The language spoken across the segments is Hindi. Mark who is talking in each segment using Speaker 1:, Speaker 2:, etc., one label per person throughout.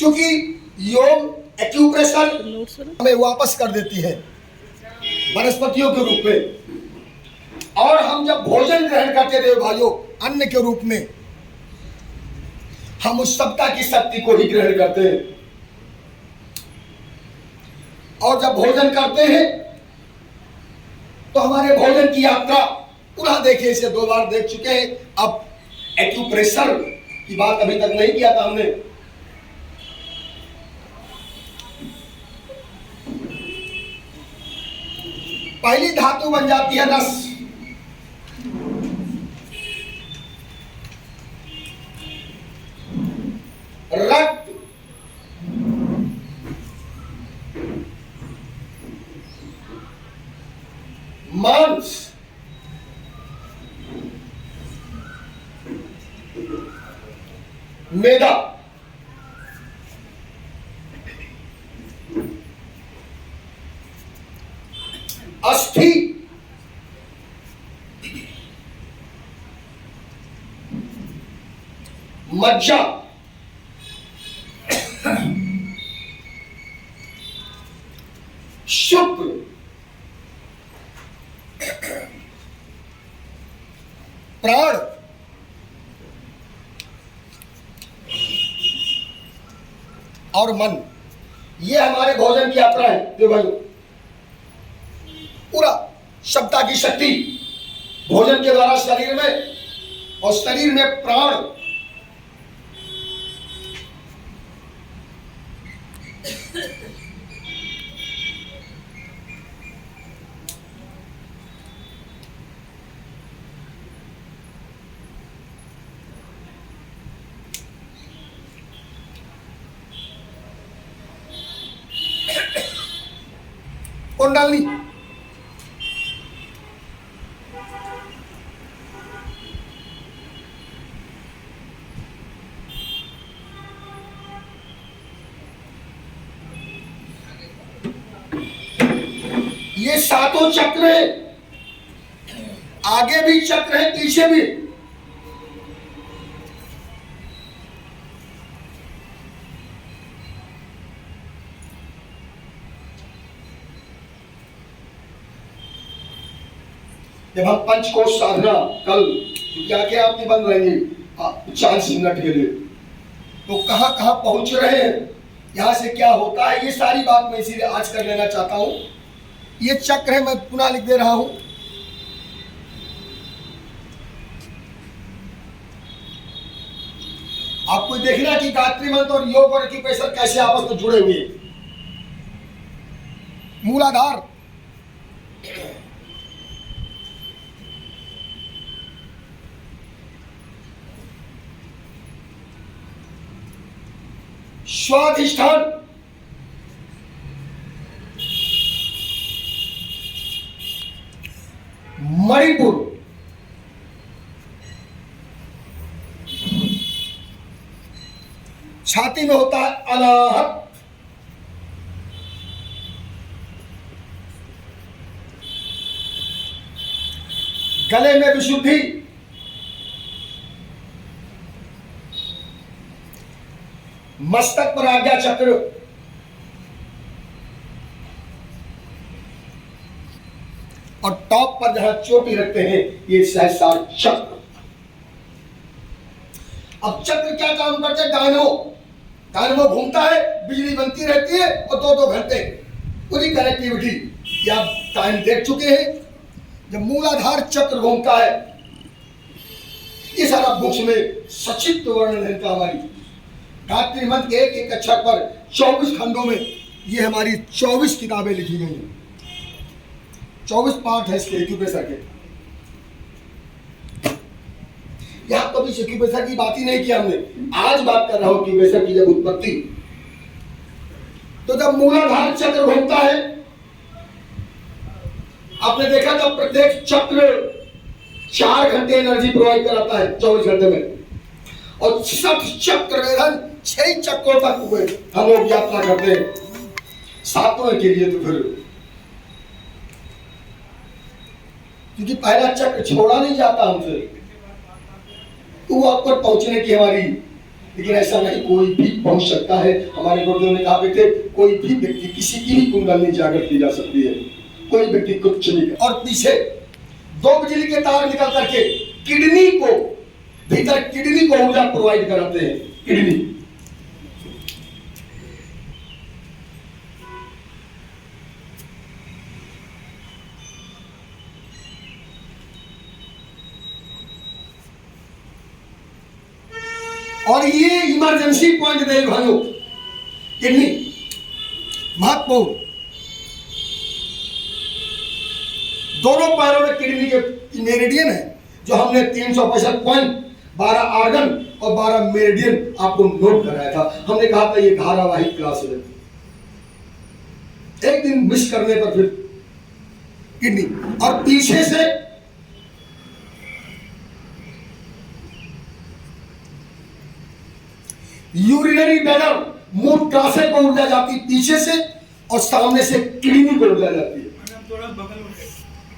Speaker 1: क्योंकि योग एक्यूप्रेशर हमें वापस कर देती है वनस्पतियों के रूप में। और हम जब भोजन ग्रहण करते थे भाइयों, अन्न के रूप में, हम उस सत्ता की शक्ति को ही ग्रहण करते हैं। और जब भोजन करते हैं तो हमारे भोजन की यात्रा पुनः देखिए, इसे 2 बार देख चुके हैं। अब एक्यूप्रेशर की बात अभी तक नहीं किया था हमने। पहली धातु बन जाती है रस। रक्त, मांस, मेदा, अस्थि, मज्जा, शुक्र, प्राण, और मन। ये हमारे भोजन की यात्रा है जो भाई, पूरा सत्ता की शक्ति भोजन के द्वारा शरीर में, और शरीर में प्राण, कुंडली, ये सातों चक्र है। आगे भी चक्र है, पीछे भी। जब हम पंचकोश साधना कल क्या क्या आपकी बन रही है 40 मिनट के लिए, तो कहां कहां पहुंच रहे हैं, यहां से क्या होता है, ये सारी बात मैं इसीलिए आज कर लेना चाहता हूं। ये चक्र है, मैं पुनः लिख दे रहा हूं। आपको देखना कि गायत्री मंत्र और योग और एक्यूप्रेशर कैसे आपस में जुड़े हुए हैं। मूलाधार, स्वाधिष्ठान, मणिपुर, छाती में होता है अनाहत, गले में विशुद्धि, मस्तक पर आज्ञा चक्र, और टॉप पर जहां चोटी रखते हैं ये सहस्रार चक्र। अब चक्र क्या काम करते हैं? डायनमो घूमता है, बिजली बनती रहती है, और 2-2 घंटे पूरी कनेक्टिविटी। आप टाइम देख चुके हैं। जब मूलाधार चक्र घूमता है, ये सारा बुक्स में सचित्र वर्णन है इनका। हमारी गायत्री मंत्र के एक अक्षर पर 24 खंडों में ये हमारी 24 किताबें लिखी गई हैं। 24 पार्ट है इसके एक्यूप्रेशर के। यहां कभी एक्यूप्रेशर की बात ही नहीं की हमने। आज बात कर रहा हूं एक्यूप्रेशर की जब उत्पत्ति। तो जब मूलाधार चक्र घूमता है, आपने देखा था प्रत्येक चक्र 4 घंटे एनर्जी प्रोवाइड कराता है 24 घंटे में। और सब चक्र वेदन 6 चक्रों तक हुए हम लोग यात्रा करते हैं। 7वें के लिए तो फिर, क्योंकि पहला चक्र छोड़ा नहीं जाता हमसे, तो वो आप पर पहुंचने की हमारी लेकिन ऐसा नहीं, कोई भी पहुंच सकता है। हमारे गुरुदेव ने कहा बेटे, कोई भी व्यक्ति, किसी की भी कुंडली जागृत की जा सकती है, कोई व्यक्ति कुछ नहीं। और पीछे 2 बिजली के तार निकल करके किडनी को, भीतर किडनी को ऊर्जा प्रोवाइड कराते हैं। किडनी और ये इमरजेंसी पॉइंट देख भाइयों, किडनी महत्वपूर्ण। दोनों पैरों में किडनी के मेरिडियन है, जो हमने 365 पॉइंट, 12 आर्गन और 12 मेरिडियन आपको नोट कराया था। हमने कहा था ये धारावाहिक क्लास है, एक दिन मिस करने पर फिर किडनी। और पीछे से यूरिनरी ब्लैडर, मूत्राशय को ऊर्जा जाती पीछे से, और सामने से किडनी को ऊर्जा जाती है।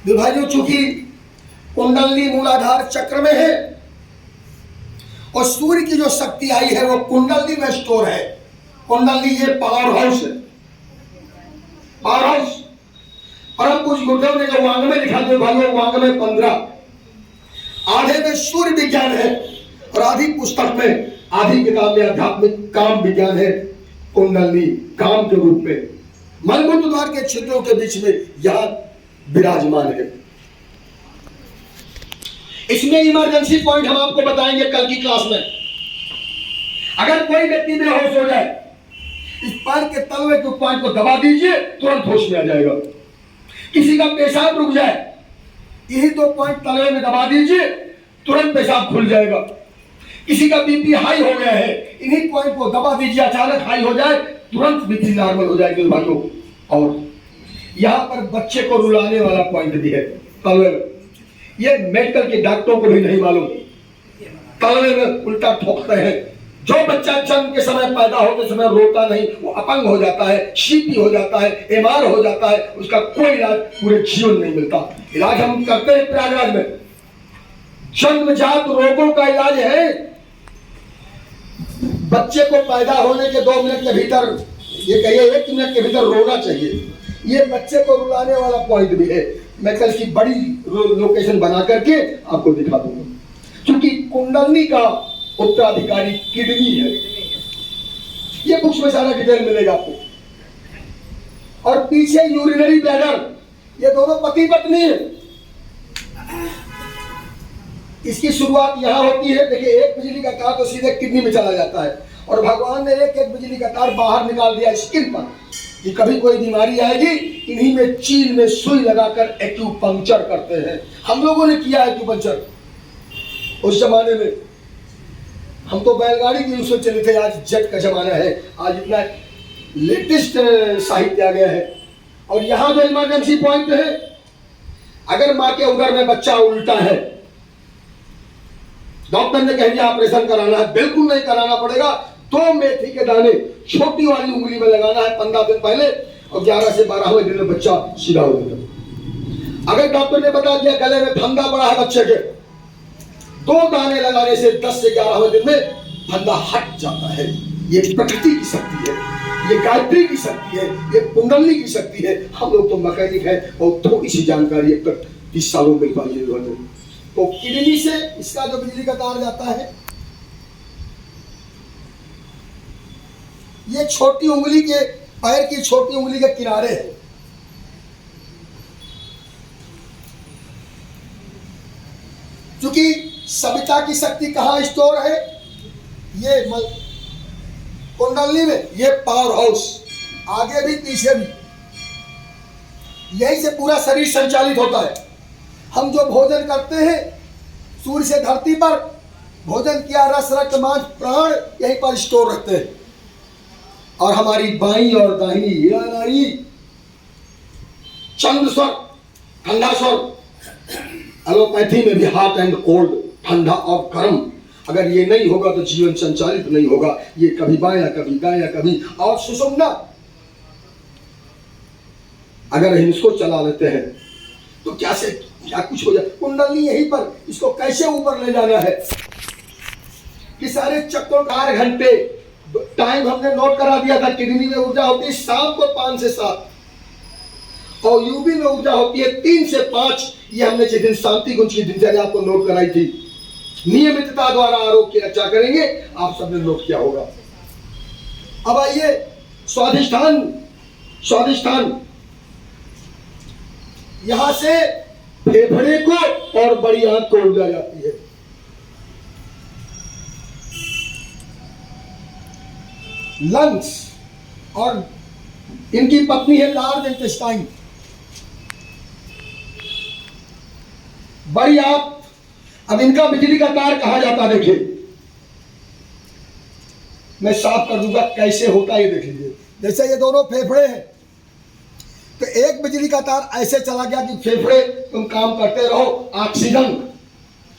Speaker 1: भाइयों, चूंकि कुंडली मूलाधार चक्र में है और सूर्य की जो शक्ति आई है वो कुंडली में स्टोर है। कुंडली ये पावर हाउस है, पावर हाउस। परम पूज्य गुरुदेव ने जो वांग में लिखा था भाइयों, वांग में 15, आधे में सूर्य विज्ञान है और आधी पुस्तक में, आधी किताब में आध्यात्मिक काम विज्ञान है। कुंडली काम के रूप में मलमूत्र द्वार के छिद्रों के बीच में यहां विराजमान है। इसमें इमरजेंसी पॉइंट हम आपको बताएंगे कल की क्लास में। अगर कोई व्यक्ति बेहोश हो जाए, इस पैर के तलवे के पॉइंट को दबा दीजिए, तुरंत होश में आ जाएगा। किसी का पेशाब रुक जाए, यही 2 पॉइंट तलवे में दबा दीजिए, तुरंत पेशाब खुल जाएगा। किसी का बीपी हाई हो गया है, इन्हीं पॉइंट को दबा दीजिए, अचानक हाई हो जाए, तुरंत बीपी नॉर्मल हो जाएगी भाइयों। और यहाँ पर बच्चे को रुलाने वाला पॉइंट भी है तलवे में। ये मेडिकल के डॉक्टरों को भी नहीं मालूम, तलवे में उल्टा ठोकते हैं। जो बच्चा जन्म के समय, पैदा होते समय रोता नहीं, वो अपंग हो जाता है, शीपी हो जाता है, बीमार हो जाता है, उसका कोई इलाज पूरे जीवन नहीं मिलता। इलाज हम करते हैं प्रयागराज में, जन्मजात रोगों का इलाज है। बच्चे को पैदा होने के 2 मिनट के भीतर, ये कहिए 1 मिनट के भीतर रोना चाहिए। ये बच्चे को रुलाने वाला पॉइंट भी है। मैं कल की बड़ी लोकेशन बना करके आपको दिखा दूंगा, क्योंकि कुंडली का उत्तराधिकारी किडनी है। ये बुक्स में सारा डिटेल मिलेगा आपको। और पीछे यूरिनरी ब्लैडर, ये दोनों पति पत्नी है। इसकी शुरुआत यहां होती है। देखिए, एक बिजली का तार तो सीधे किडनी में चला जाता है, और भगवान ने एक एक बिजली का तार बाहर निकाल दिया स्किन पर, कि कभी कोई बीमारी आएगी, इन्हीं में चील में सुई लगाकर एक्यूपंक्चर करते हैं। हम लोगों ने किया एक्यूपंक्चर उस जमाने में। हम तो बैलगाड़ी के यूज से चले थे, आज जेट का जमाना है, आज इतना लेटेस्ट साहित्य आ गया है। और यहाँ जो इमरजेंसी पॉइंट है, अगर माँ के उदर में बच्चा उल्टा है, डॉक्टर ने कह दिया ऑपरेशन कराना है, बिल्कुल नहीं कराना पड़ेगा। 2 मेथी के दाने छोटी वाली उंगली में लगाना है 15 दिन पहले, और 11 से 12वें दिन में बच्चा सीधा हो जाएगा। अगर डॉक्टर ने बता दिया गले में फंदा पड़ा है बच्चे के, 2 दाने लगाने से 10 से 11वें दिन में फंदा हट जाता है। ये प्रकृति की शक्ति है, ये गायत्री की शक्ति है, ये कुंडली की शक्ति है। हम लोग तो मैकेनिक है और थोड़ी सी जानकारी अब तक 30 सालों में पाई है। तो किडनी से इसका जो बिजली का तार जाता है, ये छोटी उंगली के, पैर की छोटी उंगली के किनारे है। क्योंकि सविता की शक्ति कहाँ स्टोर है, ये कुंडली में, ये पावर हाउस, आगे भी पीछे भी, यही से पूरा शरीर संचालित होता है। हम जो भोजन करते हैं, सूर्य से धरती पर भोजन किया, रस रक्त मांस प्राण यहीं पर स्टोर रहते हैं। और हमारी बाईं और दाहिनी हीरा नाड़ी, चंद्र स्वर, ठंडा स्वर, एलोपैथी में भी हॉट एंड कोल्ड, ठंडा और गर्म। अगर ये नहीं होगा तो जीवन संचालित नहीं होगा। ये कभी बायां कभी दायां कभी, और सुषुम्ना, अगर हम इसको चला लेते हैं तो क्या कुछ हो जाए। कुंडली यहीं पर, इसको कैसे ऊपर ले जाना है, कि सारे चक्रों 4 घंटे टाइम हमने नोट करा दिया था। किडनी में ऊर्जा होती है शाम को 5 से 7 और यूबी में ऊर्जा होती है 3 से 5। ये हमने जिस दिन शांति कुंज की दिनचर्या आपको नोट कराई थी। नियमितता द्वारा आरोग्य की रक्षा करेंगे, आप सबने नोट किया होगा। अब आइए स्वाधिष्ठान। स्वाधिष्ठान यहां से फेफड़े को और बड़ी आंत को ऊर्जा जाती है। लंग्स और इनकी पत्नी है लार्ज इंटेस्टाइन। बड़ी आंत, अब इनका बिजली का तार कहा जाता है। देखिए मैं साफ कर दूंगा कैसे होता है, ये देख लीजिए। जैसे ये दोनों फेफड़े हैं तो एक बिजली का तार ऐसे चला गया कि फेफड़े तुम काम करते रहो, ऑक्सीजन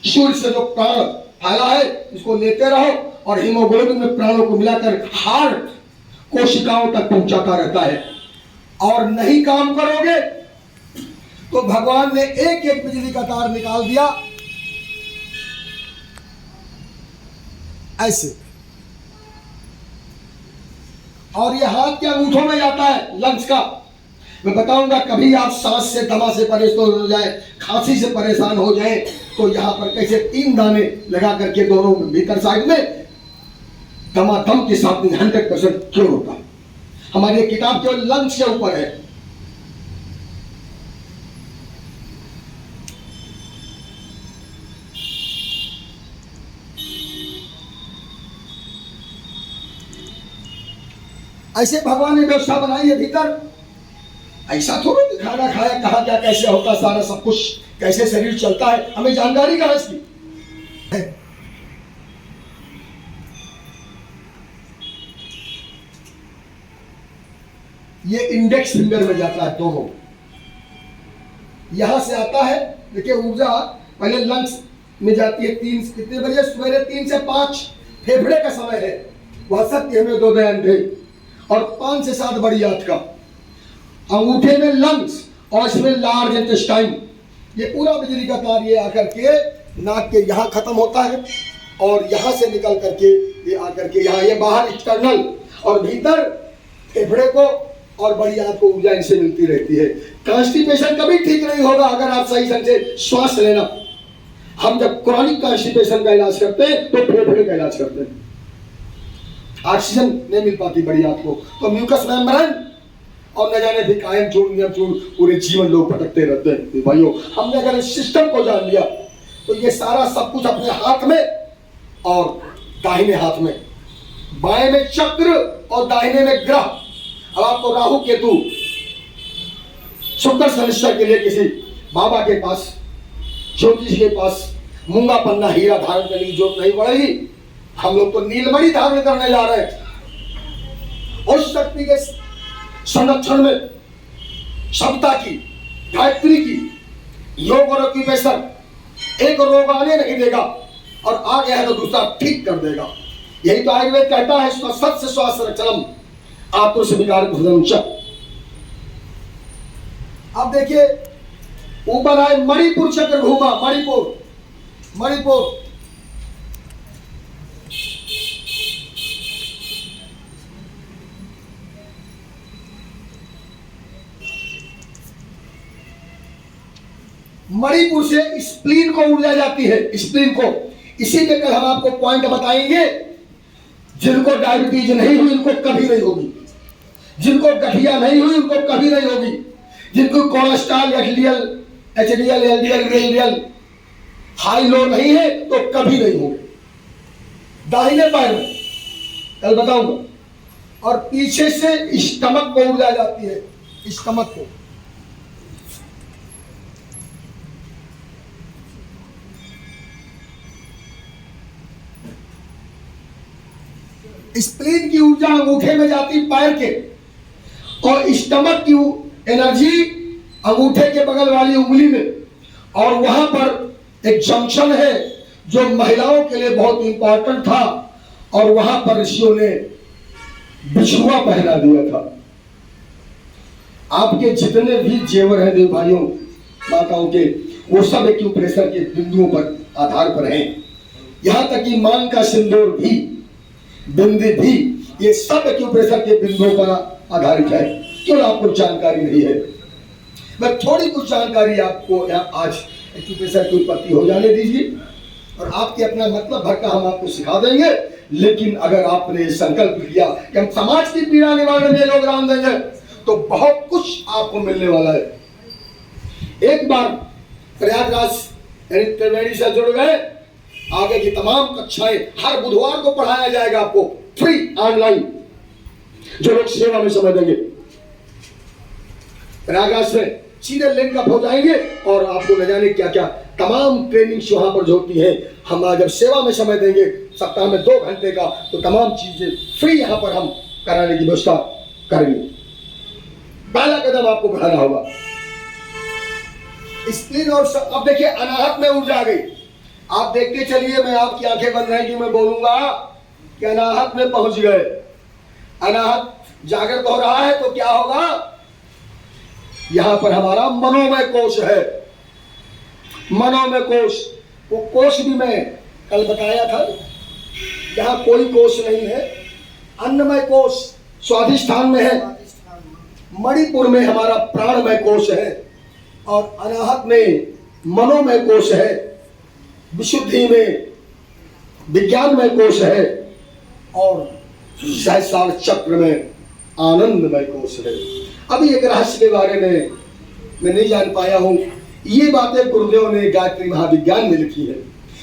Speaker 1: सूर्य से जो प्राण फैला है इसको लेते रहो और हीमोग्लोबिन में प्राणों को मिलाकर हार्ट कोशिकाओं तक पहुंचाता रहता है। और नहीं काम करोगे तो भगवान ने एक एक बिजली का तार निकाल दिया ऐसे, और ये हाथ के अंगूठों में जाता है लंग्स का। मैं बताऊंगा, कभी आप सांस से दमा से परेशान हो जाए, खांसी से परेशान हो जाए तो यहां पर कैसे 3 दाने लगा करके दोनों भीतर साइड में दमादम के साथ 100% क्योर होता है। हमारी ये किताब केवल लंग्स के ऊपर है। ऐसे भगवान ने व्यवस्था बनाई है भीतर। ऐसा थोड़ा कि खाना खाया कहा क्या कैसे होता सारा सब कुछ, कैसे शरीर चलता है, हमें जानकारी कहां इसकी है। ये इंडेक्स फिंगर में जाता है दोनों, यहां से आता है। देखिए ऊर्जा पहले लंग्स में जाती है 3 कितने बजे, सवेरे 3 से 5 फेफड़े का समय है, वह सत्य में 2 दयान थे, और 5 से 7 बड़ी आंत का। अंगूठे में लंग्स और इसमें लार्ज इंटेस्टाइन। ये पूरा बिजली का तार ये आकर के नाक के यहाँ खत्म होता है और यहाँ से निकल करके ये आकर के यहाँ, ये बाहर एक्सटर्नल और भीतर फेफड़े को और बड़ी आंत को ऊर्जा इनसे मिलती रहती है। कॉन्स्टिपेशन कभी ठीक नहीं होगा अगर आप सही ढंग से श्वास लेना। हम जब क्रॉनिक कॉन्स्टिपेशन का इलाज करते हैं तो फेफड़े का इलाज करते हैं, ऑक्सीजन नहीं मिल पाती बड़ी आंत को तो म्यूकस मेम्ब्रेन और न जाने भी कायम चूड़ नियम चूड़ पूरे जीवन लोग भटकते रहते हैं। भाइयों हमने अगर इस सिस्टम को जान लिया तो ये सारा सब कुछ अपने हाथ में, और दाहिने हाथ में, बाएं में चक्र और दाहिने में ग्रह। अब आपको राहु केतु शुक्र शनिश्चर के लिए किसी बाबा के पास, ज्योतिष के पास मूंगा पन्ना हीरा धारण करने की जरूरत नहीं पड़ेगी। हम लोग तो नीलमणि धारण करने जा रहे हैं। उस शक्ति के संरक्षण में क्षमता की, गायत्री की, योग और ऑक्यूपेशन, एक रोग आने नहीं देगा और आ गया है तो दूसरा ठीक कर देगा। यही तो आयुर्वेद कहता है, सत्य श्वास रक्षणम आतुर से विकार कुशलम। अब देखिए ऊपर आए मणिपुर चक्र घूमा, मणिपुर मणिपुर मणिपुर से स्प्लीन को ऊर्जा जाती है, स्प्लीन को। इसी के कल हम आपको पॉइंट बताएंगे। जिनको डायबिटीज नहीं हुई उनको कभी नहीं होगी, जिनको गठिया नहीं हुई उनको कभी नहीं होगी, जिनको cholesterol HDL LDL high low नहीं है तो कभी नहीं होगी। दाहिने पैर में कल बताऊंगा। और पीछे से स्टमक को ऊर्जा जाती है, स्टमक को। स्प्लीन की ऊर्जा अंगूठे में जाती पैर के, और स्टमक की एनर्जी अंगूठे के बगल वाली उंगली में। और वहां पर एक जंक्शन है जो महिलाओं के लिए बहुत इंपॉर्टेंट था, और वहां पर ऋषियों ने बिछुआ पहना दिया था। आपके जितने भी जेवर हैं देव भाइयों माताओं के, वो सब एक्यूप्रेशर के बिंदुओं पर आधार पर हैं। यहां तक कि मांग का सिंदूर भी, बिंदी भी, ये सब एक्यूप्रेशर के बिंदुओं पर आधारित है। क्यों आपको जानकारी नहीं है? मैं थोड़ी कुछ जानकारी आपको आज एक्यूप्रेशर की उत्पत्ति हो जाने दीजिए और आपके अपना मतलब भर का हम आपको सिखा देंगे। लेकिन अगर आपने संकल्प लिया कि हम समाज की पीड़ा निवारण में योगदान देंगे तो बहुत कुछ आपको मिलने वाला है। एक बार प्रयागराज त्रिवेणी से जुड़ गए, आगे की तमाम कक्षाएं हर बुधवार को पढ़ाया जाएगा आपको फ्री ऑनलाइन, जो लोग सेवा में समय देंगे। प्रयागराज से सीधे लिंक अप हो जाएंगे और आपको न जाने क्या क्या तमाम ट्रेनिंग्स वहां पर जो होती है। हम जब सेवा में समय देंगे सप्ताह में 2 घंटे का, तो तमाम चीजें फ्री यहां पर हम कराने की व्यवस्था करेंगे। पहला कदम आपको बढ़ाना होगा स्क्रीन। और अब देखिए अनाहत में ऊर्जा आ गई। आप देखते चलिए, मैं आपकी आंखें बंद रहेंगी, मैं बोलूंगा कि अनाहत में पहुंच गए। अनाहत जागृत हो रहा है तो क्या होगा? यहां पर हमारा मनोमय कोश है। मनोमय कोश, वो कोश भी मैं कल बताया था, यहां कोई कोश नहीं है। अन्नमय कोश स्वाधिष्ठान में है, मणिपुर में हमारा प्राणमय कोश है और अनाहत में मनोमय कोश है, विशुद्धि में विज्ञानमय कोश है और सहस्रार चक्र में आनंदमय कोश है। अभी एक रहस्य के बारे में मैं नहीं जान पाया हूं। ये बातें गुरुदेव ने गायत्री महाविज्ञान में लिखी है,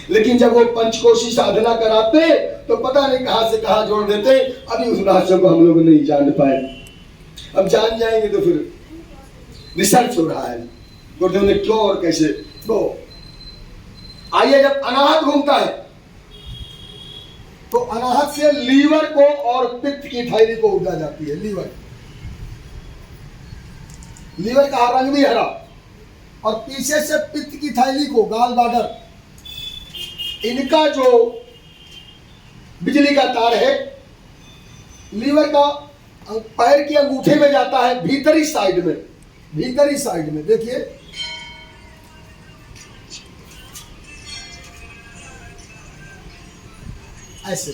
Speaker 1: लेकिन जब वो पंचकोशी साधना कराते तो पता नहीं कहां से कहां जोड़ देते। अभी उस रहस्य को हम लोग नहीं जान पाए। अब जान जाएंगे तो फिर रिसर्च हो रहा है गुरुदेव ने क्यों और कैसे। तो आइए, जब अनाहत घूमता है तो अनाहत से लीवर को और पित्त की थैली को ऊर्जा जाती है। लीवर का रंग भी हरा और पीछे से पित्त की थैली को गाल बाडर, इनका जो बिजली का तार है लीवर का पैर की अंगूठे में जाता है, भीतरी साइड में देखिए। ऐसे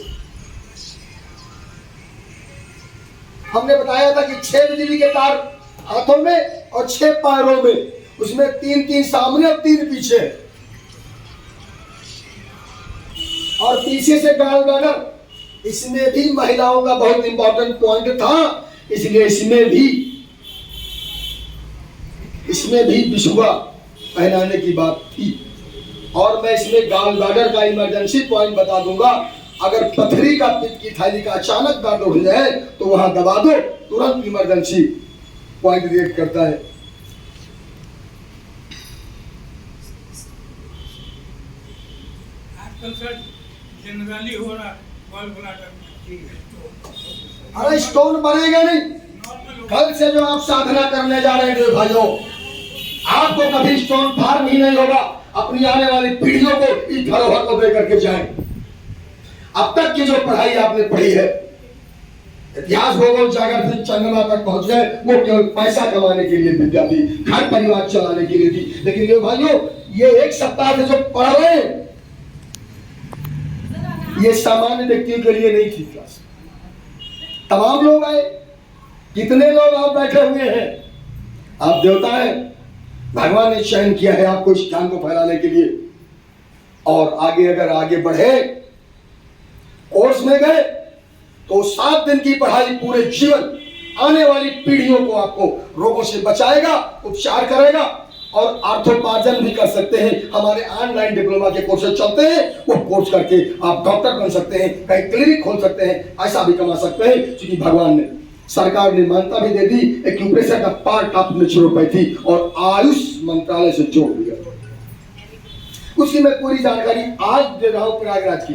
Speaker 1: हमने बताया था कि 6 बिजली के तार हाथों में और 6 पैरों में, उसमें 3 सामने और 3 पीछे, और पीछे से गाल बाडर। इसमें भी महिलाओं का बहुत इंपॉर्टेंट पॉइंट था, इसलिए इसमें भी बिछुआ पहनाने की बात थी। और मैं इसमें गाल बाडर का इमरजेंसी पॉइंट बता दूंगा। अगर पथरी का पित्त की थैली का अचानक दर्द उठ जाए तो वहां दबा दो, तुरंत इमरजेंसी पॉइंट रिएक्ट करता है।
Speaker 2: आजकल सर जनरली हो रहा गॉल ब्लैडर।
Speaker 1: अरे स्टोन बनेगा नहीं। कल से जो आप साधना करने जा रहे हैं भाइयों, आपको कभी स्टोन फार्म ही नहीं होगा। अपनी आने वाली पीढ़ियों को इस धरोहर को दे करके जाएं। अब तक की जो पढ़ाई आपने पढ़ी है, इतिहास भूगोल जाकर फिर चंद्रमा तक पहुंच गए, वो केवल पैसा कमाने के लिए विद्या थी, घर परिवार चलाने के लिए थी। लेकिन ये भाइयों, ये 1 सप्ताह से जो पढ़ रहे हैं ये सामान्य व्यक्तियों के लिए नहीं थी क्लास। तमाम लोग आए, कितने लोग आप बैठे हुए हैं, आप देवता हैं। भगवान ने चयन किया है आपको इस ज्ञान को फैलाने के लिए। और आगे अगर आगे बढ़े, कोर्स में गए तो 7 दिन की पढ़ाई पूरे जीवन आने वाली पीढ़ियों को आपको रोगों से बचाएगा, उपचार करेगा और अर्थोपार्जन भी कर सकते हैं। हमारे ऑनलाइन डिप्लोमा के कोर्सेज चलते हैं, वो कोर्स करके आप डॉक्टर बन सकते हैं, कहीं क्लिनिक खोल सकते हैं, ऐसा भी कमा सकते हैं। क्योंकि भगवान ने, सरकार ने मान्यता भी दे दी, एक्यूप्रेशर का पार्ट ऑफ नेचुरोपैथी और आयुष मंत्रालय से जोड़ दिया। उसकी मैं पूरी जानकारी आज दे रहा हूं प्रयागराज की,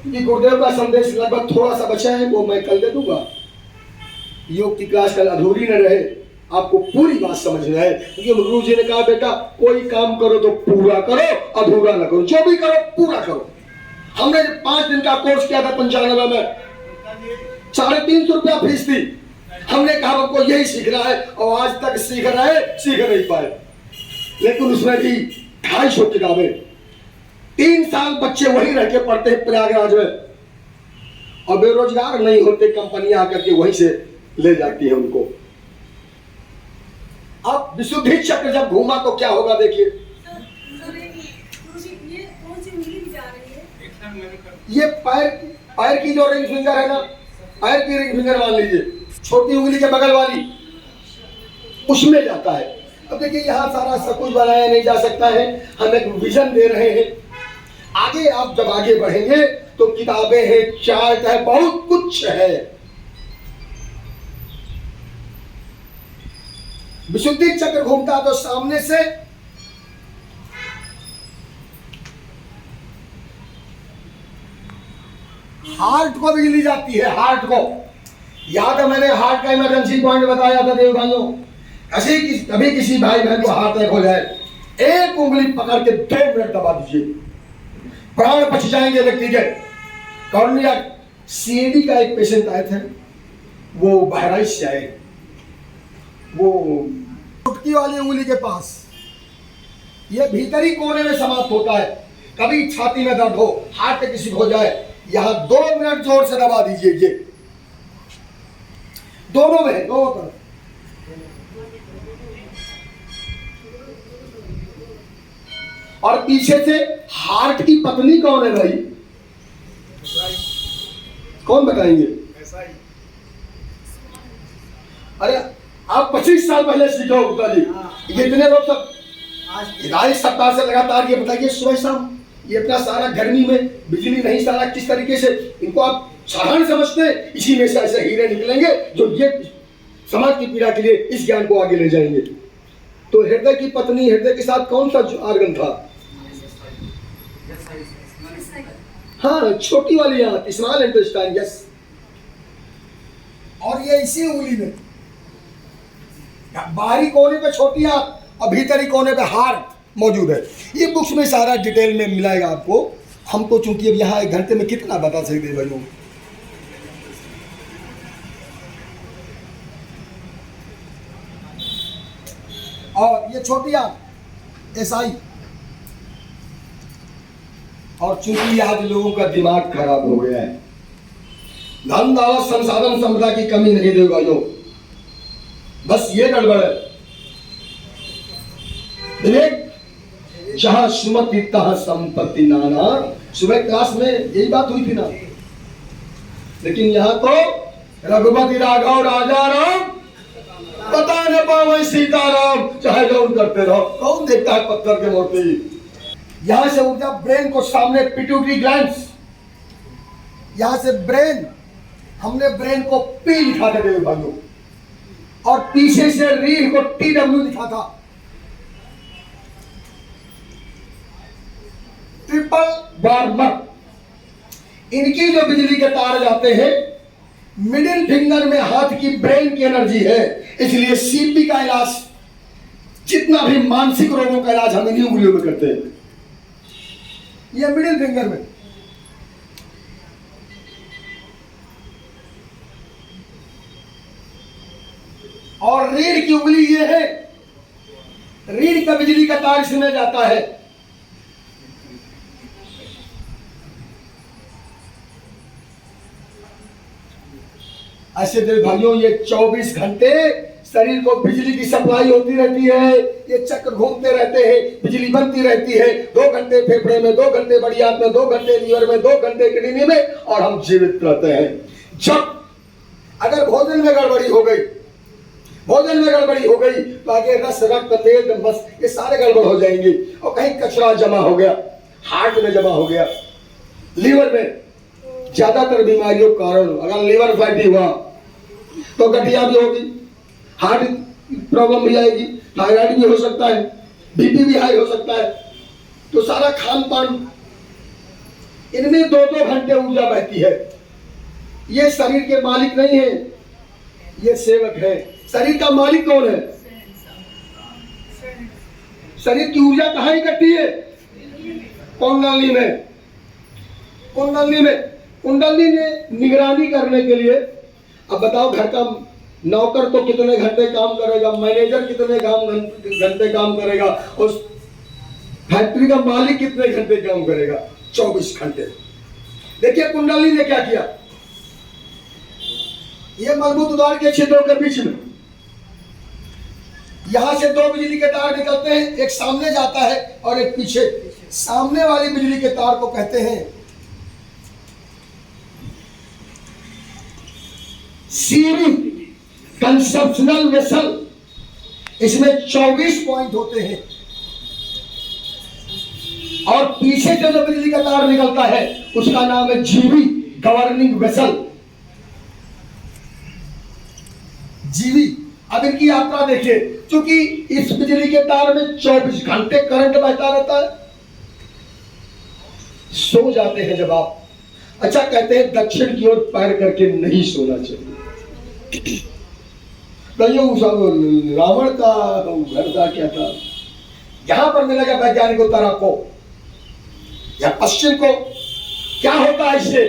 Speaker 1: क्योंकि गुरुदेव का संदेश लगभग थोड़ा सा बचा है, वो मैं कल दे दूंगा। योग की क्लास कल अधूरी न रहे, आपको पूरी बात समझना है। क्योंकि गुरु जी ने कहा बेटा कोई काम करो तो पूरा करो, अधूरा ना करो, जो भी करो पूरा करो। हमने 5 दिन का कोर्स किया था 95 में, 350 रुपया फीस थी। हमने कहा हमको यही सीखना है और आज तक सीख रहे, सीख नहीं पाए। लेकिन उसमें भी 250 किताबें, 3 साल बच्चे वहीं रह के पढ़ते हैं प्रयागराज में, और बेरोजगार नहीं होते, कंपनियां आकर के वहीं से ले जाती है उनको। अब विशुद्धि चक्र जब घूमा तो क्या होगा देखिए। ये पैर की जो रिंग फिंगर है ना, पैर की रिंग फिंगर मान लीजिए, छोटी उंगली के बगल वाली, उसमें जाता है। अब देखिए यहाँ सारा सब कुछ बनाया नहीं जा सकता है, हम एक विजन दे रहे हैं। आगे आप जब आगे बढ़ेंगे तो किताबें हैं, चार्ट है, बहुत कुछ है। विशुद्धि चक्र घूमता तो सामने से हार्ट को बिजली जाती है, हार्ट को। याद है मैंने हार्ट का इमरजेंसी पॉइंट बताया था देव भाइयों। कभी किसी भाई बहन को हार्ट अटैक हो जाए, एक उंगली पकड़ के 2 मिनट दबा दीजिए, प्राण बच जाएंगे व्यक्ति के। कॉर्निया सीएडी का एक पेशेंट आए थे, वो बहराइच से आए, वो चुटकी वाली उंगली के पास, ये भीतरी कोने में समाप्त होता है। कभी छाती में दर्द हो, हार्ट पे किसी को हो जाए, यहां 2 मिनट जोर से दबा दीजिए, ये दोनों में, दोनों तरफ। और पीछे से हार्ट की पत्नी कौन है भाई, कौन बताएंगे? अरे आप 25 साल पहले सीखे हो गुप्ता जी, ये इतने लोग सब 22 सप्ताह से लगातार ये बताइए सुबह शाम, ये अपना सारा गर्मी में बिजली नहीं, सारा किस तरीके से इनको आप साधारण समझते हैं। इसी में से ऐसे हीरे निकलेंगे जो ये समाज की पीड़ा के लिए इस ज्ञान को आगे ले जाएंगे। तो हृदय की पत्नी, हृदय के साथ कौन सा आर्गन था? हाँ, छोटी वाली आंत, स्मॉल इंटेस्टाइन, यस। और ये इसी उंगली में बाहरी कोने पे छोटी आंत और भीतरी कोने पे हार्ट मौजूद है। ये बुक्स में सारा डिटेल में मिलाएगा आपको। हम तो चूंकि अब यहाँ 1 घंटे में कितना बता सकते हैं भाइयों। और ये छोटी आंत एसआई। और चूंकि आज लोगों का दिमाग खराब हो गया है, धन दौलत संसाधन संपदा की कमी नहीं दे भाइयों, बस ये गड़बड़ है। विवेक जहां सुमति तहां संपत्ति नाना, सुबह क्लास में यही बात हुई थी ना। लेकिन यहां तो रघुपति राघव राजा राम, पता न पावे सीताराम, चाहे जो करते रहो, कौन देखता है पत्थर के मूर्ति। यहां से ऊर्जा ब्रेन को सामने, पिट्यूटरी ग्लैंड्स, यहां से ब्रेन, हमने ब्रेन को पी लिखा था देव भाइयों, और पीछे से रीढ़ को TW लिखा था। Triple warmer. इनकी जो बिजली के तार जाते हैं, मिडिल फिंगर में हाथ की ब्रेन की एनर्जी है, इसलिए सीपी का इलाज, जितना भी मानसिक रोगों का इलाज हम इन्हीं उंगलियों में करते हैं, ये मिडिल फिंगर में। और रीढ़ की उंगली ये है, रीढ़ का बिजली का तार इसमें जाता है। ऐसे देव भाइयों, ये 24 घंटे शरीर को बिजली की सप्लाई होती रहती है। ये चक्र घूमते रहते हैं, बिजली बनती रहती है। 2 घंटे फेफड़े में, 2 घंटे बड़ी आंत में, 2 घंटे लीवर में, 2 घंटे किडनी में, और हम जीवित रहते हैं। जब अगर भोजन में गड़बड़ी हो गई, भोजन में गड़बड़ी हो गई, तो आगे रस, रक्त, तेज, बस ये सारे गड़बड़ हो जाएंगे। और कहीं कचरा जमा हो गया, हार्ट में जमा हो गया, लीवर में, ज्यादातर बीमारियों का कारण अगर लीवर फैटी हुआ तो गठिया भी होगी, हार्ट प्रॉब्लम भी आएगी, थायराइड भी हो सकता है, बीपी भी हाई हो सकता है। तो सारा खान पान, इनमें 2-2 घंटे ऊर्जा बहती है। ये शरीर के मालिक नहीं है, ये सेवक है। शरीर का मालिक कौन है? शरीर की ऊर्जा कहाँ इकट्ठी है? कुंडली में। कुंडली में, कुंडली ने निगरानी करने के लिए, अब बताओ घर का नौकर तो कितने घंटे काम करेगा, मैनेजर कितने घंटे काम करेगा, उस फैक्ट्री का मालिक कितने घंटे काम करेगा? 24 घंटे। देखिए कुंडली ने क्या किया, ये मजबूत द्वार के छिद्रों के बीच में यहां से 2 बिजली के तार निकलते हैं, एक सामने जाता है और एक पीछे। सामने वाली बिजली के तार को कहते हैं सीवी कंसेप्शनल वेसल। इसमें 24 पॉइंट होते हैं और पीछे से जो बिजली का तार निकलता है उसका नाम है जीवी गवर्निंग वेसल। जीवी। अब इनकी यात्रा देखिए, क्योंकि इस बिजली के तार में 24 घंटे करंट बहता रहता है। सो जाते हैं जब आप, अच्छा कहते हैं दक्षिण की ओर पैर करके नहीं सोना चाहिए। तो ये रावण का घर था क्या था, यहां पर मिलेगा वैज्ञानिक उत्तरा को या पश्चिम को। क्या होता है इससे?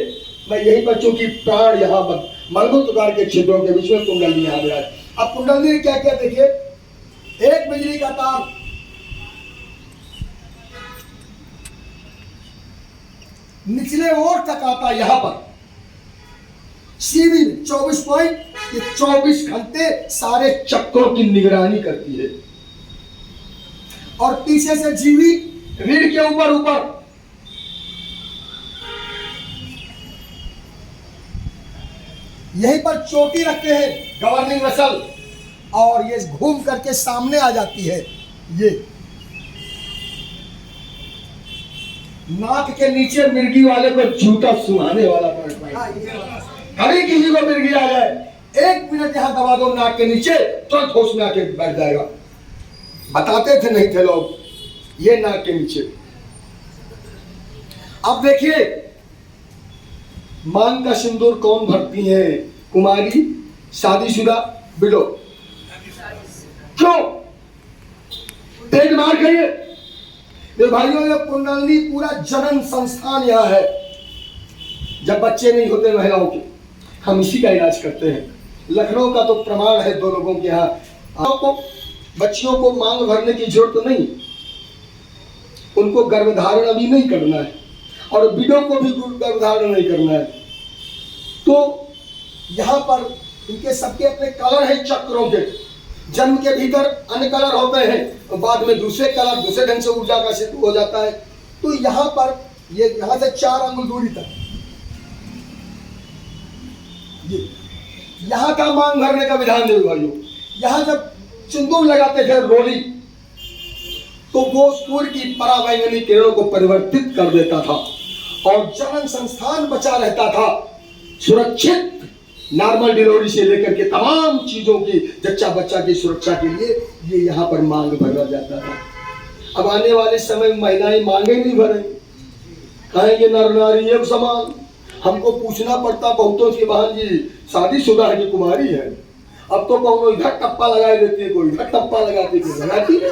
Speaker 1: मैं यही बच्चों की प्राण यहां मजबूत द्वार के छिद्रों के बीच में कुंडली यहां मिला। अब कुंडली ने क्या किया देखिए, एक बिजली का तार निचले ओर तक आता यहां पर सीवी 24 पॉइंट, ये 24 घंटे सारे चक्रों की निगरानी करती है। और पीछे से जीवी रीढ़ के ऊपर ऊपर यहीं पर चोटी रखते हैं गवर्निंग वेसल, और ये घूम करके सामने आ जाती है। ये नाक के नीचे मिर्गी वाले को जूता सुहाने वाला कभी किसी को मिर्गी आ जाए, 1 मिनट यहां दबा दो नाक के नीचे, तुरंत होश में आके बैठ जाएगा। बताते थे नहीं थे लोग, ये नाक के नीचे। अब देखिए मांग का सिंदूर कौन भरती है? कुमारी, शादीशुदा, विडो। क्यों? तेज मार करिए। तो भाइयों ये कुंडली पूरा जनन संस्थान यहाँ है। जब बच्चे नहीं होते महिलाओं के, हम इसी का इलाज करते हैं। लखनऊ का तो प्रमाण है 2 लोगों के यहाँ। आपको बच्चियों को मांग भरने की जरूरत तो नहीं, उनको गर्भधारण अभी नहीं करना है और विडो को भी गर्भधारण नहीं करना है। तो यहाँ पर इनके सबके अपने कलर है चक्रों के। जन्म के भीतर अन्य कलर होते हैं और बाद में दूसरे कलर दूसरे ढंग से ऊर्जा का सिद्ध हो जाता है। तो यहाँ पर ये यहाँ से 4 अंगुल दूरी तक ये यहाँ का मांग भरने का विधान है भाइयों। यहाँ जब सिंदूर लगाते थे रोली, तो वो सूर्य की परावैंगनी किरणों को परिवर्तित कर देता था और जनन संस्थान बचा रहता था। सुरक्षित नॉर्मल डिलीवरी से लेकर के तमाम चीजों की जच्चा बच्चा की सुरक्षा के लिए ये यहाँ पर मांग भरा जाता था। अब आने वाले समय में महिलाएं मांगे नहीं भरे, कहेंगे नर नारी एक समान। हमको पूछना पड़ता बहुतों से, बहन जी शादीशुदा है कि कुमारी है? अब तो कौन इधर टप्पा लगा देती है, कोई इधर टप्पा लगाती है, लगाती है।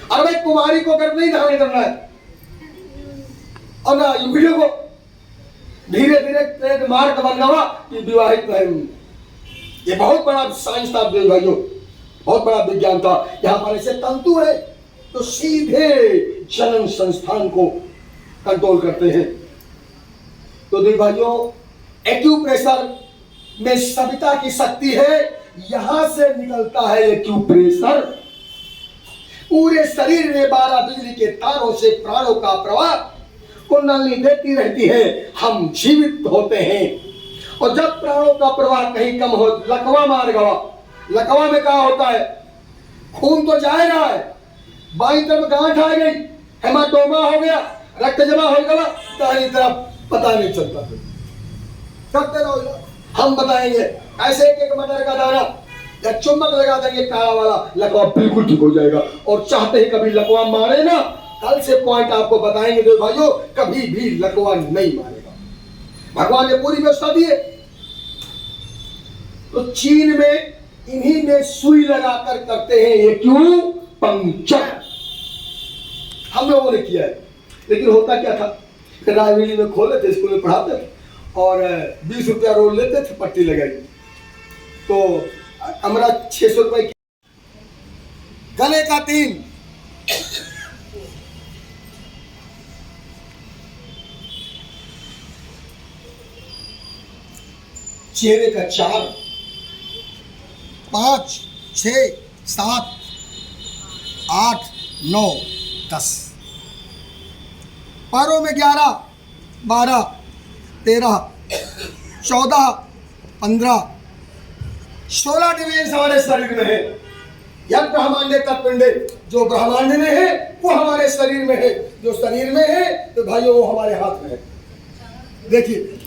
Speaker 1: अरे भाई कुमारी को गर्भ नहीं धारण करना है और ना वीडियो को धीरे धीरे ट्रेडमार्क बनवा कि विवाहित है। ये बहुत बड़ा साइंस था भाइयों, बहुत बड़ा विज्ञान था। यहाँ पर ऐसे तंतु है तो सीधे जनन संस्थान को कंट्रोल करते हैं। तो देख भाइयों, एक्यूप्रेशर में सविता की शक्ति है। यहां से निकलता है एक्यूप्रेशर, पूरे शरीर में 12 बिजली के तारों से प्राणों का प्रवाह कुंडली देती रहती है। हम जीवित होते हैं और जब प्राणों का प्रवाह कहीं कम हो, लकवा मार गवा। लकवा में क्या होता है? खून तो जा रहा है, बाईं तरफ गांठ आ गई, हेमाटोमा हो गया, रक्त जमा हो गया, दाहिनी तरफ पता नहीं चलता। करते रहो, हम बताएंगे ऐसे एक मटर का दाना या चुम्बक लगा देंगे काला वाला, लकवा बिल्कुल ठीक हो जाएगा। और चाहते ही कभी लकवा मारे ना, कल से पॉइंट आपको बताएंगे तो भाइयों, कभी भी लकवा नहीं मारेगा। भगवान ने पूरी व्यवस्था दी है। तो चीन में इन्हीं में सुई लगाकर करते हैं ये क्यों पंक्चर। हम लोगों ने किया है, लेकिन होता क्या था, रायवेली में खोले थे, स्कूल में पढ़ाते थे और 20 रुपया रोल लेते थे, पट्टी लगाई तो कमरा 600 रुपए की। गले का 3 चेहरे का 4, 5, 6, 7, 8, 9, 10, पैरों में 11, 12, 13, 14, 15, 16 डिवीजन हमारे शरीर में है। यह ब्रह्मांडे तत्पिंडे, जो ब्रह्मांड में है वो हमारे शरीर में है, जो शरीर में है तो भाइयों वो हमारे हाथ में है। देखिए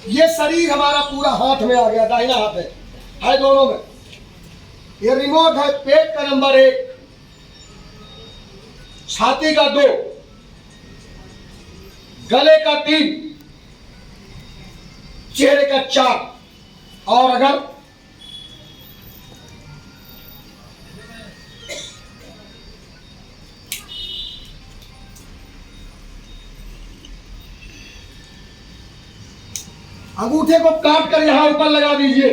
Speaker 1: ये शरीर हमारा पूरा हाथ में आ गया, दाहिना हाथ है दोनों में। ये रिमोट है। पेट का नंबर 1, छाती का 2, गले का 3, चेहरे का 4। और अगर अंगूठे को काट कर यहां ऊपर लगा दीजिए।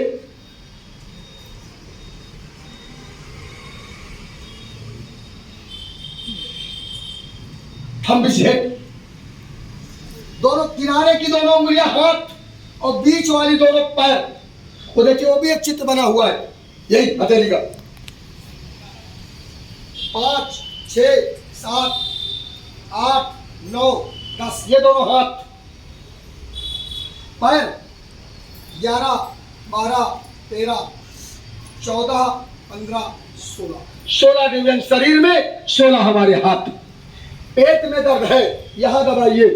Speaker 1: हम पीछे दोनों किनारे की दोनों उंगलियां हाथ और बीच वाली दोनों पैर, वो देखिए वो भी एक चित्र बना हुआ है, यही हथेली का। 5, 6, 7, 8, 9, 10, ये दोनों हाथ, पैर 11, 12, 13, 14, 15, 16 डिवीजन शरीर में, 16 हमारे हाथ। पेट में दर्द है, यहां दबाइए।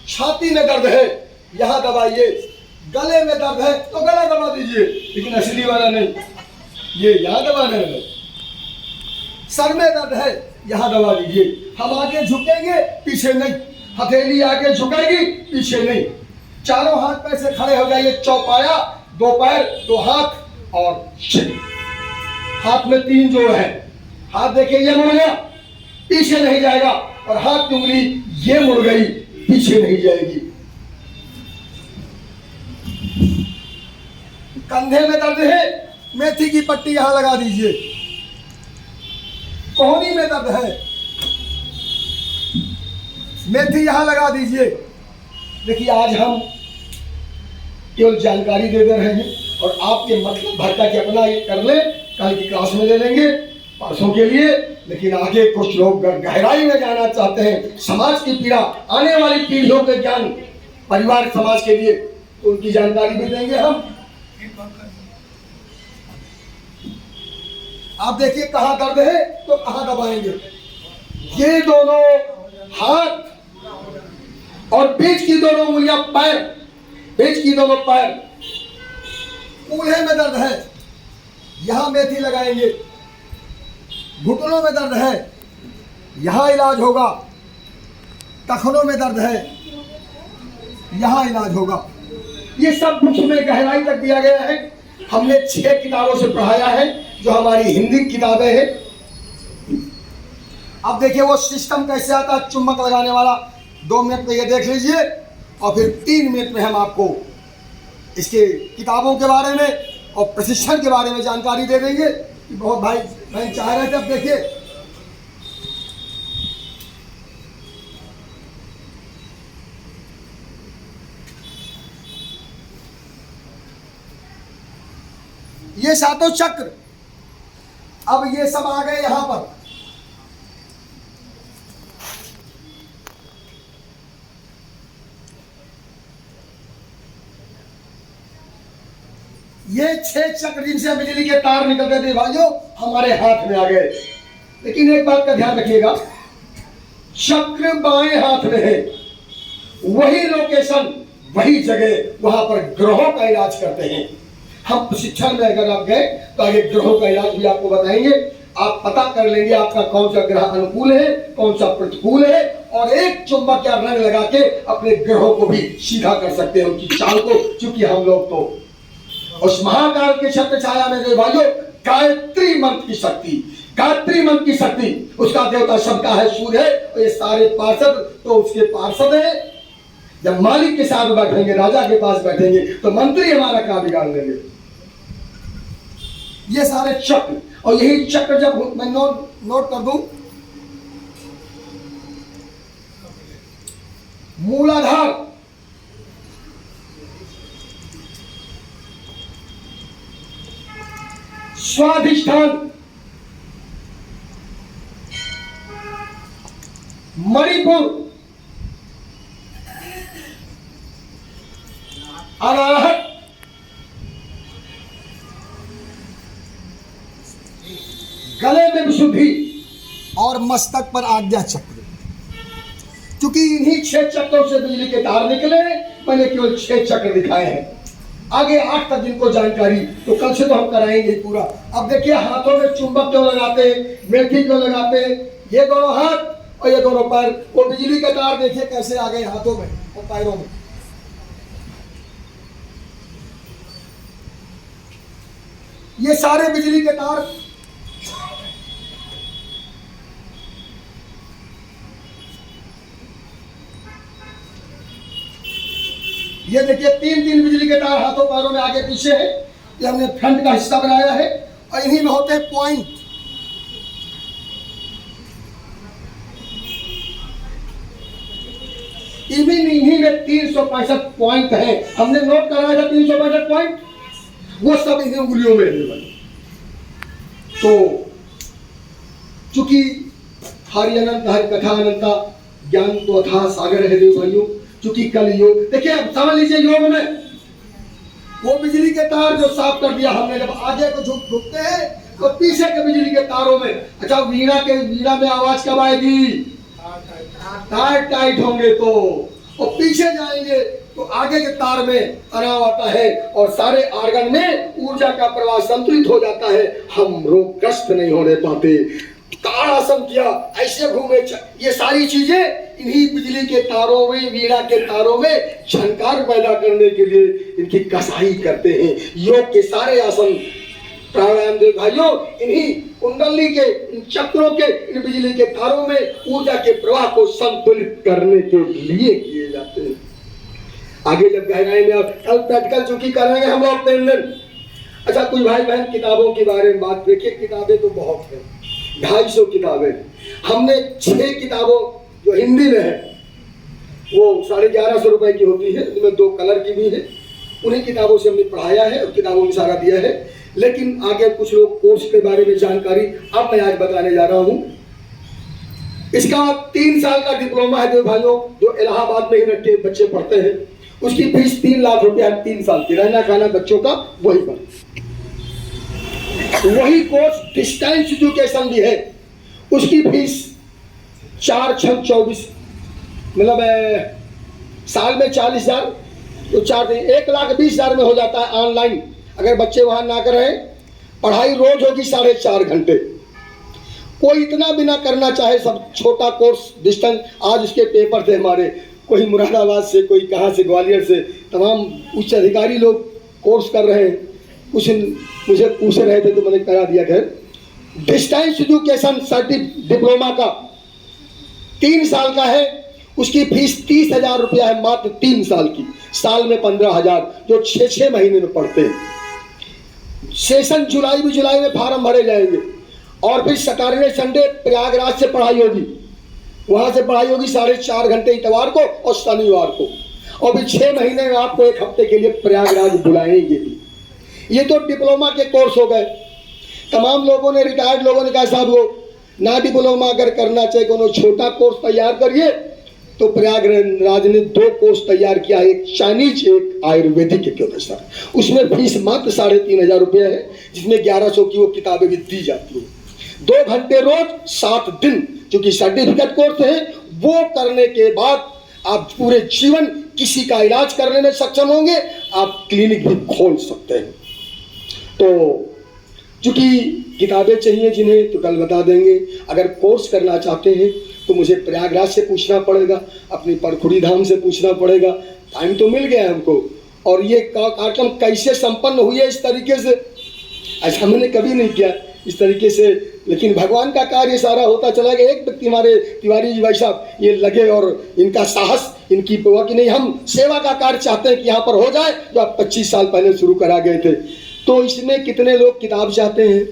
Speaker 1: छाती में दर्द है, यहां दबाइए। गले में दर्द है तो गला दबा दीजिए, लेकिन असली वाला नहीं, ये यहां दबाना है। सर में दर्द है, यहां दबा दीजिए। हम आगे झुकेंगे, पीछे नहीं। हथेली आगे झुकेगी, पीछे नहीं। चारों हाथ पैर से खड़े हो जाइए। चौपाया, 2 पैर, 2 हाथ और शरीर। हाथ में 3 जोड़ है। हाथ देखिए ये मुड़ गया, पीछे नहीं जाएगा, और हाथ की उंगली ये मुड़ गई, पीछे नहीं जाएगी। कंधे में दर्द है, मेथी की पट्टी यहां लगा दीजिए। कोहनी में दर्द है, मेथी यहां लगा दीजिए। देखिए आज हम केवल जानकारी दे रहे हैं, और आपके मतलब भरता के अपना ये कर ले, कल की क्लास में ले लेंगे परसों के लिए। लेकिन आगे कुछ लोग गहराई में जाना चाहते हैं, समाज की पीड़ा, आने वाली पीढ़ियों के ज्ञान, परिवार समाज के लिए, तो उनकी जानकारी भी देंगे हम। आप देखिए कहां दर्द है तो कहां दबाएंगे। ये दोनों हाथ और बीच की दोनों उंगलियां पैर, बीच की दोनों पैर। कूल्हे में दर्द है, यहां मेथी लगाएंगे। घुटनों में दर्द है, यहां इलाज होगा। टखनों में दर्द है, यहां इलाज होगा। ये सब कुछ में गहराई तक दिया गया है। हमने 6 किताबों से पढ़ाया है, जो हमारी हिंदी किताबें हैं। अब देखिए वो सिस्टम कैसे आता है, चुम्बक लगाने वाला। 2 मिनट में ये देख लीजिए, और फिर 3 मिनट में हम आपको इसके किताबों के बारे में और प्रशिक्षण के बारे में जानकारी दे देंगे। बहुत भाई बहन चाह रहे थे। अब देखिए ये 7 चक्र, अब ये सब आ गए यहां पर। ये 6 चक्र जिनसे बिजली के तार निकलते थे भाइयों, हमारे हाथ में आ गए। लेकिन एक बात का ध्यान रखिएगा, चक्र बाएं हाथ में है। वही लोकेशन, वही जगह, वहां पर ग्रहों का इलाज करते हैं हम। प्रशिक्षण में अगर आप गए तो आगे ग्रहों का इलाज भी आपको बताएंगे। आप पता कर लेंगे आपका कौन सा ग्रह अनुकूल है, कौन सा प्रतिकूल है, और एक चुंबक या रंग लगा के अपने ग्रहों को भी सीधा कर सकते हैं, उनकी चाल को। क्योंकि हम लोग तो उस महाकाल के छत्र छाया में देव भाइयों गायत्री मंत्र की शक्ति, गायत्री मंत्र की शक्ति, उसका देवता सबका है सूर्य है, और ये सारे पार्षद तो उसके पार्षद है। जब मालिक के साथ बैठेंगे, राजा के पास बैठेंगे, तो मंत्री हमारा क्या बिगाड़ लेंगे। ये सारे चक्र, और यही चक्र जब मैं नोट कर दूं, मूलाधार, स्वाधिष्ठान, मणिपुर, अनाहत, गले में विशुद्धि और मस्तक पर आज्ञा चक्र। क्योंकि इन्हीं 6 चक्रों से बिजली के तार निकले, मैंने केवल 6 चक्र दिखाए हैं। आगे 8 तक जिनको जानकारी, तो कल से तो हम कराएंगे पूरा। अब देखिए हाथों में चुंबक क्यों लगाते हैं, मेथी क्यों लगाते हैं, ये दोनों हाथ और ये दोनों पैर, वो बिजली के तार देखिए कैसे आ गए हाथों में और पैरों में। ये सारे बिजली के तार ये देखिए 3 बिजली के तार हाथों पैरों में आगे पीछे है। ये हमने फ्रंट का हिस्सा बनाया है, और इन्हीं में होते हैं पॉइंट। इन्हीं में 365 पॉइंट है। हमने नोट कराया था 365 पॉइंट, वो सब इन्हीं उंगलियों में है। तो चूंकि हरि अनंत हरि कथा अनंता, ज्ञान तो अथाह सागर है देव भाइयों। चूंकि कल योग, देखिए अब समझ लीजिए, योग में वो बिजली के तार जो साफ कर दिया हमने, जब आगे को झुकते हैं तो पीछे के बिजली के तारों में, अच्छा वीणा में आवाज कब आएगी, टाइट होंगे तो, और पीछे जाएंगे तो आगे के तार में तनाव आता है, और सारे आर्गन में ऊर्जा का प्रवाह संतुलित हो जाता है। हम रोगग्रस्त नहीं होने पाते। ताड़ासन किया, ऐसे घूमे, ये सारी चीजें इन्हीं बिजली के तारों में, वीणा के तारों में झनकार पैदा करने के लिए इनकी कसाई करते हैं। योग के सारे आसन, प्राणायाम देव भाइयों, इन्हीं कुंडली के, इन चक्रों के, इन बिजली के तारों में ऊर्जा के प्रवाह को संतुलित करने के लिए किए जाते हैं। आगे जब गहराई में कल प्रैक्टिकल चूंकि करेंगे हम लोग 3 दिन। अच्छा कुछ भाई बहन किताबों के बारे में बात, देखिए किताबें तो बहुत है, 250 किताबें। हमने 6 किताबों जो हिंदी में है वो 1150 रुपए की होती है, उनमें 2 कलर की भी है, उन्हीं किताबों से हमने पढ़ाया है और किताबों में सारा दिया है। लेकिन आगे कुछ लोग कोर्स के बारे में जानकारी अब मैं आज बताने जा रहा हूँ। इसका 3 साल का डिप्लोमा है देव भाइयों, जो इलाहाबाद में ही रख के बच्चे पढ़ते हैं। उसकी फीस 3 लाख रुपया है, 3 साल की, रहना खाना बच्चों का वही पर। वही कोर्स डिस्टेंस एजुकेशन भी है, उसकी फीस 4×6=24, मतलब साल में 40,000, तो 1,20,000 में हो जाता है ऑनलाइन। अगर बच्चे वहां ना करें, पढ़ाई रोज होगी 4.5 घंटे। कोई इतना भी ना करना चाहे, सब छोटा कोर्स डिस्टेंस। आज उसके पेपर थे हमारे, कोई मुरादाबाद से, कोई कहाँ से, ग्वालियर से, तमाम उच्च अधिकारी लोग कोर्स कर रहे हैं। कुछ मुझे पूछ रहे थे तो मैंने करा दिया। खैर डिस्टेंस एजुकेशन सर्टिफिकेट डिप्लोमा का 3 साल का है, उसकी फीस 30,000 रुपया है, मात्र 3 साल की। साल में 15,000, जो 6 महीने में पढ़ते हैं। सेशन जुलाई में फार्म भरे जाएंगे, और फिर सैटरडे संडे प्रयागराज से पढ़ाई होगी। वहां से पढ़ाई होगी 4.5 घंटे इतवार को और शनिवार को, और फिर 6 महीने में आपको 1 हफ्ते के लिए प्रयागराज बुलाएंगे भी। ये तो डिप्लोमा के कोर्स हो गए। तमाम लोगों ने, रिटायर्ड लोगों ने कहा साहब वो ना डिप्लोमा अगर करना चाहिए, कोनो छोटा कोर्स तैयार करिए। तो प्रयागराज ने 2 कोर्स तैयार किया, एक चाइनीज, एक आयुर्वेदिक के प्रोफेसर। उसमें फीस मात्र 3,500 रुपये है, जिसमें 1100 की वो किताबें भी दी जाती हैं। 2 घंटे रोज 7 दिन, क्योंकि सर्टिफिकेट कोर्स है। वो करने के बाद आप पूरे जीवन किसी का इलाज करने में सक्षम होंगे, आप क्लिनिक भी खोल सकते हैं। तो चूंकि किताबें चाहिए जिन्हें, तो कल बता देंगे। अगर कोर्स करना चाहते हैं तो मुझे प्रयागराज से पूछना पड़ेगा, अपनी परखुड़ी धाम से पूछना पड़ेगा। टाइम तो मिल गया हमको, और ये कार्यक्रम कैसे संपन्न हुई है इस तरीके से, ऐसा मैंने कभी नहीं किया इस तरीके से, लेकिन भगवान का कार्य सारा होता चला गया। एक व्यक्ति हमारे तिवारी जी भाई साहब ये लगे और इनका साहस, इनकी हुआ कि नहीं हम सेवा का कार्य चाहते हैं कि यहाँ पर हो जाए, जो आप 25 साल पहले शुरू करा गए थे। तो इसमें कितने लोग किताब चाहते हैं,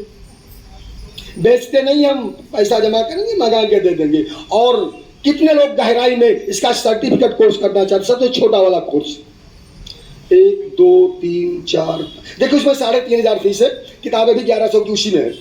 Speaker 1: बेचते नहीं, हम पैसा जमा करेंगे मंगा के दे देंगे। और कितने लोग गहराई में इसका सर्टिफिकेट कोर्स करना चाहते, सबसे छोटा वाला कोर्स 1 2 3 4, देखो इसमें 3500 फीस है, किताबें भी 1100 की उसी में है।